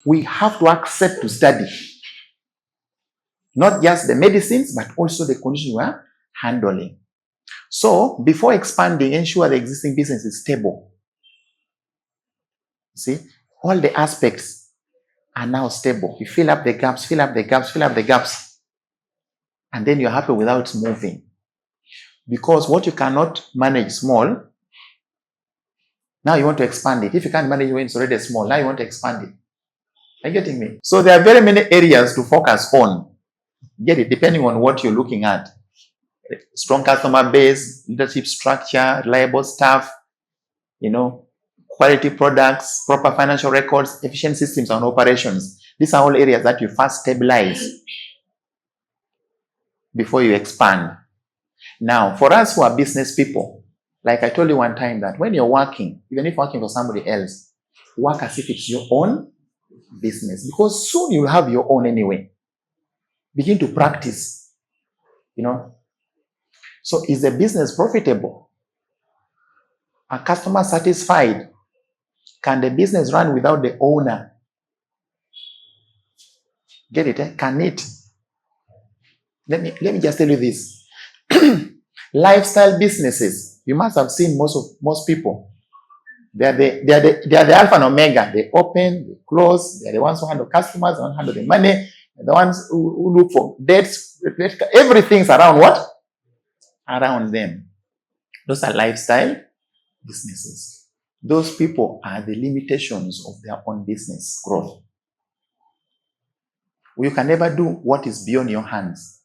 we have to accept to study. Not just the medicines, but also the conditions we are handling. So, before expanding, ensure the existing business is stable. See, all the aspects are now stable. You fill up the gaps, fill up the gaps, fill up the gaps. And then you're happy without moving. Because what you cannot manage small, now you want to expand it. If you can't manage when it's already small, now you want to expand it. Are you getting me? So there are very many areas to focus on. Get it? Depending on what you're looking at. Strong customer base, leadership structure, reliable staff, quality products, proper financial records, efficient systems and operations. These are all areas that you first stabilize before you expand. Now, for us who are business people, like I told you one time that when you're working, even if working for somebody else, work as if it's your own business. Because soon you'll have your own anyway. Begin to practice, So is the business profitable? Are customers satisfied? Can the business run without the owner? Get it? Can it? Let me just tell you this. Lifestyle businesses, you must have seen most people. They are the alpha and omega. They open, they close. They are the ones who handle customers, who handle the money. The ones who look for debts, everything's around what? Around them. Those are lifestyle businesses. Those people are the limitations of their own business growth. You can never do what is beyond your hands.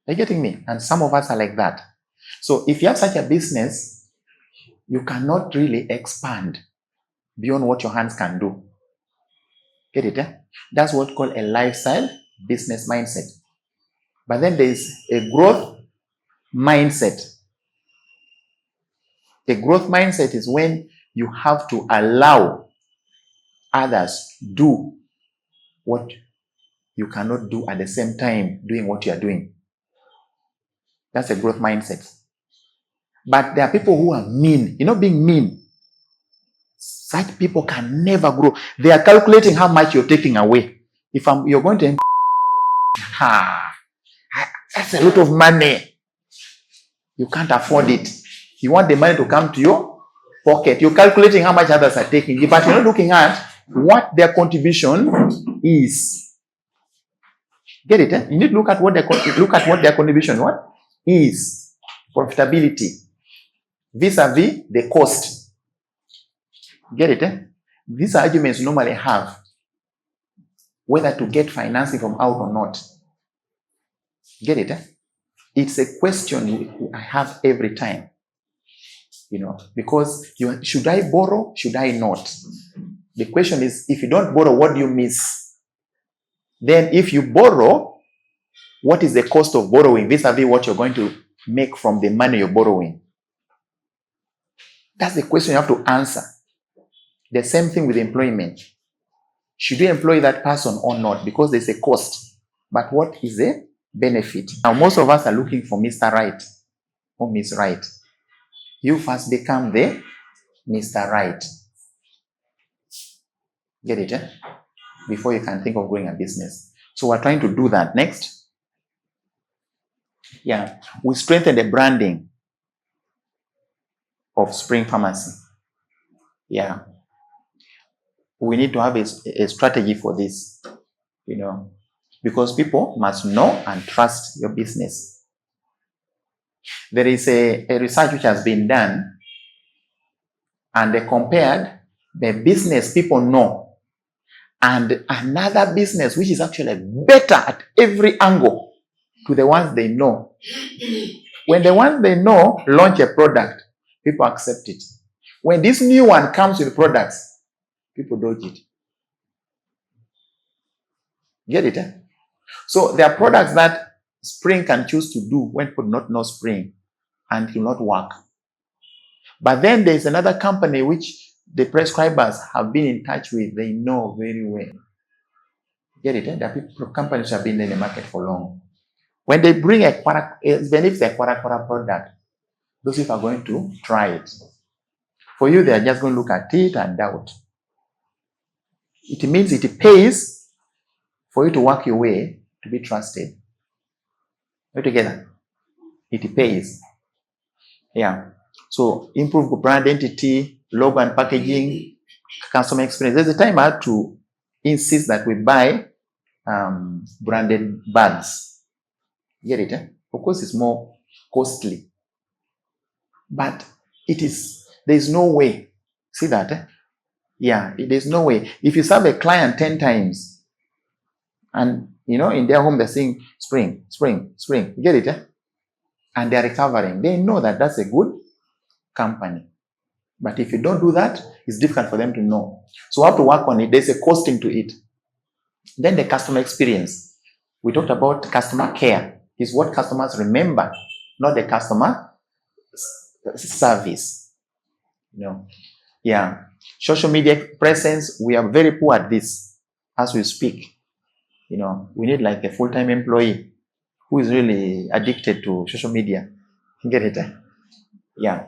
Are you getting me? And some of us are like that. So if you have such a business, you cannot really expand beyond what your hands can do. Get it? That's what's called a lifestyle business mindset. But then there is a growth mindset. A growth mindset is when you have to allow others do what you cannot do at the same time doing what you are doing. That's a growth mindset. But there are people who are mean. Being mean. Such people can never grow. They are calculating how much you're taking away. If you're going to that's a lot of money. You can't afford it. You want the money to come to your pocket. You're calculating how much others are taking, but you're not looking at what their contribution is. Get it? You need to look at what their contribution is. Profitability vis-a-vis the cost. Get it? These arguments normally have whether to get financing from out or not. Get it? It's a question I have every time. Because should I borrow? Should I not? The question is, if you don't borrow, what do you miss? Then if you borrow, what is the cost of borrowing vis-a-vis what you're going to make from the money you're borrowing? That's the question you have to answer. The same thing with employment. Should you employ that person or not? Because there's a cost. But what is the benefit? Now, most of us are looking for Mr. Right or Miss Right. You first become the Mr. Right. Get it? Before you can think of growing a business. So we're trying to do that. Next. Yeah. We strengthen the branding of Spring Pharmacy. Yeah. We need to have a strategy for this, because people must know and trust your business. There is a research which has been done, and they compared the business people know and another business which is actually better at every angle to the ones they know. When the ones they know launch a product, people accept it. When this new one comes with products, people dodge it. Get it? So there are products that Spring can choose to do when people do not know Spring and it will not work. But then there is another company which the prescribers have been in touch with. They know very well. Get it? There are companies who have been in the market for long. When they bring even if it's a product, those people are going to try it. For you, they are just going to look at it and doubt. It means it pays for you to work your way to be trusted. We're together. It pays. Yeah. So improve brand identity, logo and packaging, customer experience. There's a time I had to insist that we buy branded bags. Get it? Of course, it's more costly, but there's no way. See that? Yeah, there's no way. If you serve a client 10 times and, in their home, they're saying spring, spring, spring. Get it? And they're recovering. They know that that's a good company. But if you don't do that, it's difficult for them to know. So we have to work on it. There's a costing to it. Then the customer experience. We talked about customer care. Is what customers remember, not the customer service. Yeah. Social media presence, we are very poor at this as we speak. We need like a full-time employee who is really addicted to social media. Get it? Yeah.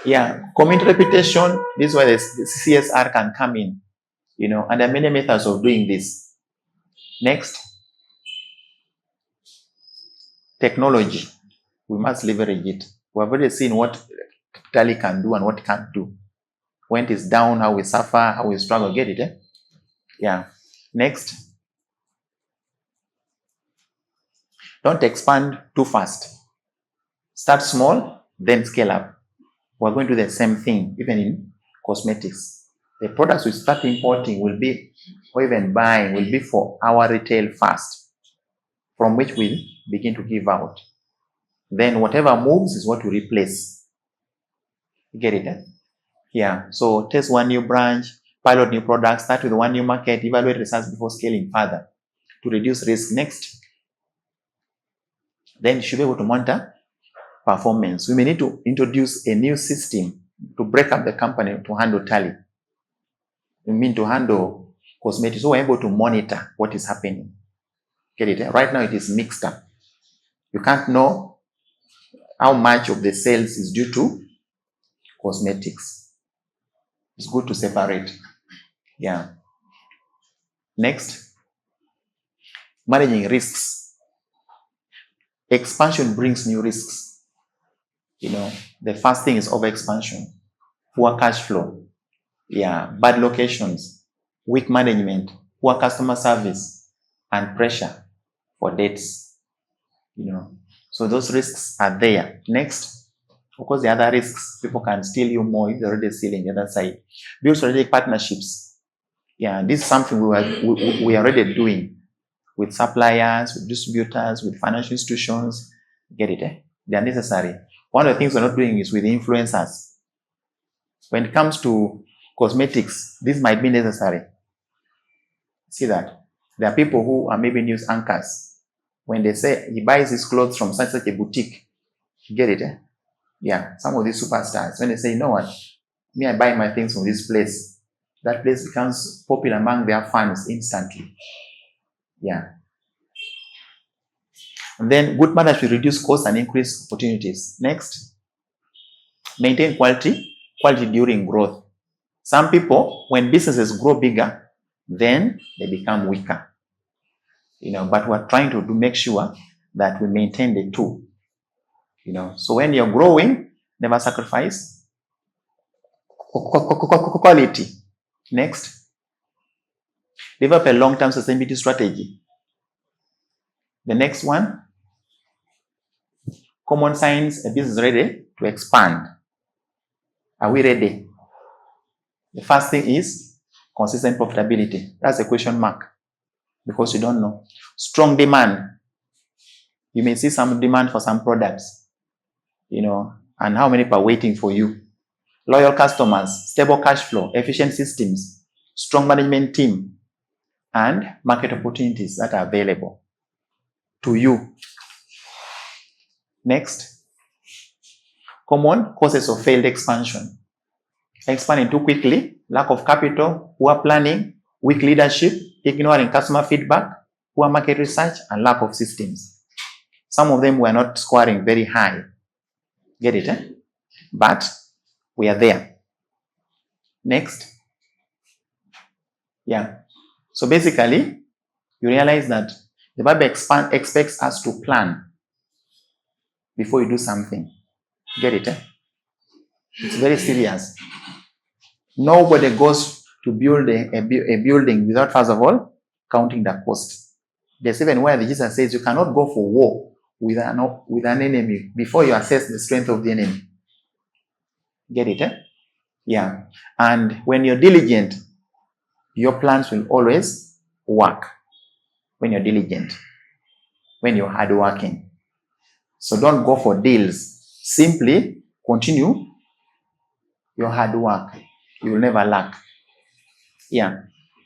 Yeah. Community reputation, this is where the CSR can come in. And there are many methods of doing this. Next. Technology. We must leverage it. We have already seen what Tally can do and what it can't do. When it is down, how we suffer, how we struggle. Get it? Yeah. Next. Don't expand too fast. Start small, then scale up. We're going to do the same thing, even in cosmetics. The products we start importing or even buying will be for our retail first, from which we'll begin to give out. Then whatever moves is what we replace. You get it? Yeah. So test one new branch, pilot new products, start with one new market, evaluate results before scaling further to reduce risk. Next. Then you should be able to monitor performance. We may need to introduce a new system to break up the company to handle Tally. We mean to handle cosmetics. So we're able to monitor what is happening. Get it? Right now it is mixed up. You can't know how much of the sales is due to cosmetics. It's good to separate. Yeah. Next. Managing risks. Expansion brings new risks. The first thing is overexpansion, poor cash flow, bad locations, weak management, poor customer service, and pressure for debts. So those risks are there. Next, of course, the other risks, people can steal you more if they're already stealing the other side. Build strategic partnerships. Yeah, this is something we are already doing with suppliers, with distributors, with financial institutions. Get it? They are necessary. One of the things we're not doing is with influencers. When it comes to cosmetics, this might be necessary. See that? There are people who are maybe news anchors. When they say he buys his clothes from such a boutique, get it? Yeah, some of these superstars, when they say, what? Me, I buy my things from this place. That place becomes popular among their fans instantly. Yeah. And then good management will reduce costs and increase opportunities. Next, maintain quality during growth. Some people, when businesses grow bigger, then they become weaker. But we're trying to make sure that we maintain the two. So when you're growing, never sacrifice quality. Next, develop a long-term sustainability strategy. The next one, common signs a business is ready to expand. Are we ready? The first thing is consistent profitability. That's a question mark because you don't know. Strong demand. You may see some demand for some products, and how many people are waiting for you. Loyal customers, stable cash flow, efficient systems, strong management team, and market opportunities that are available to you. Next, common causes of failed expansion. Expanding too quickly, lack of capital, poor planning, weak leadership, ignoring customer feedback, poor market research, and lack of systems. Some of them were not scoring very high. Get it? But we are there. Next, Yeah. So basically, you realize that the Bible expects us to plan before you do something. Get it? It's very serious. Nobody goes to build a building without, first of all, counting the cost. There's even where Jesus says you cannot go for war with an enemy before you assess the strength of the enemy. Get it? Yeah. And when you're diligent, your plans will always work. When you're diligent, when you're hardworking. So don't go for deals. Simply continue your hard work. You will never lack. Yeah.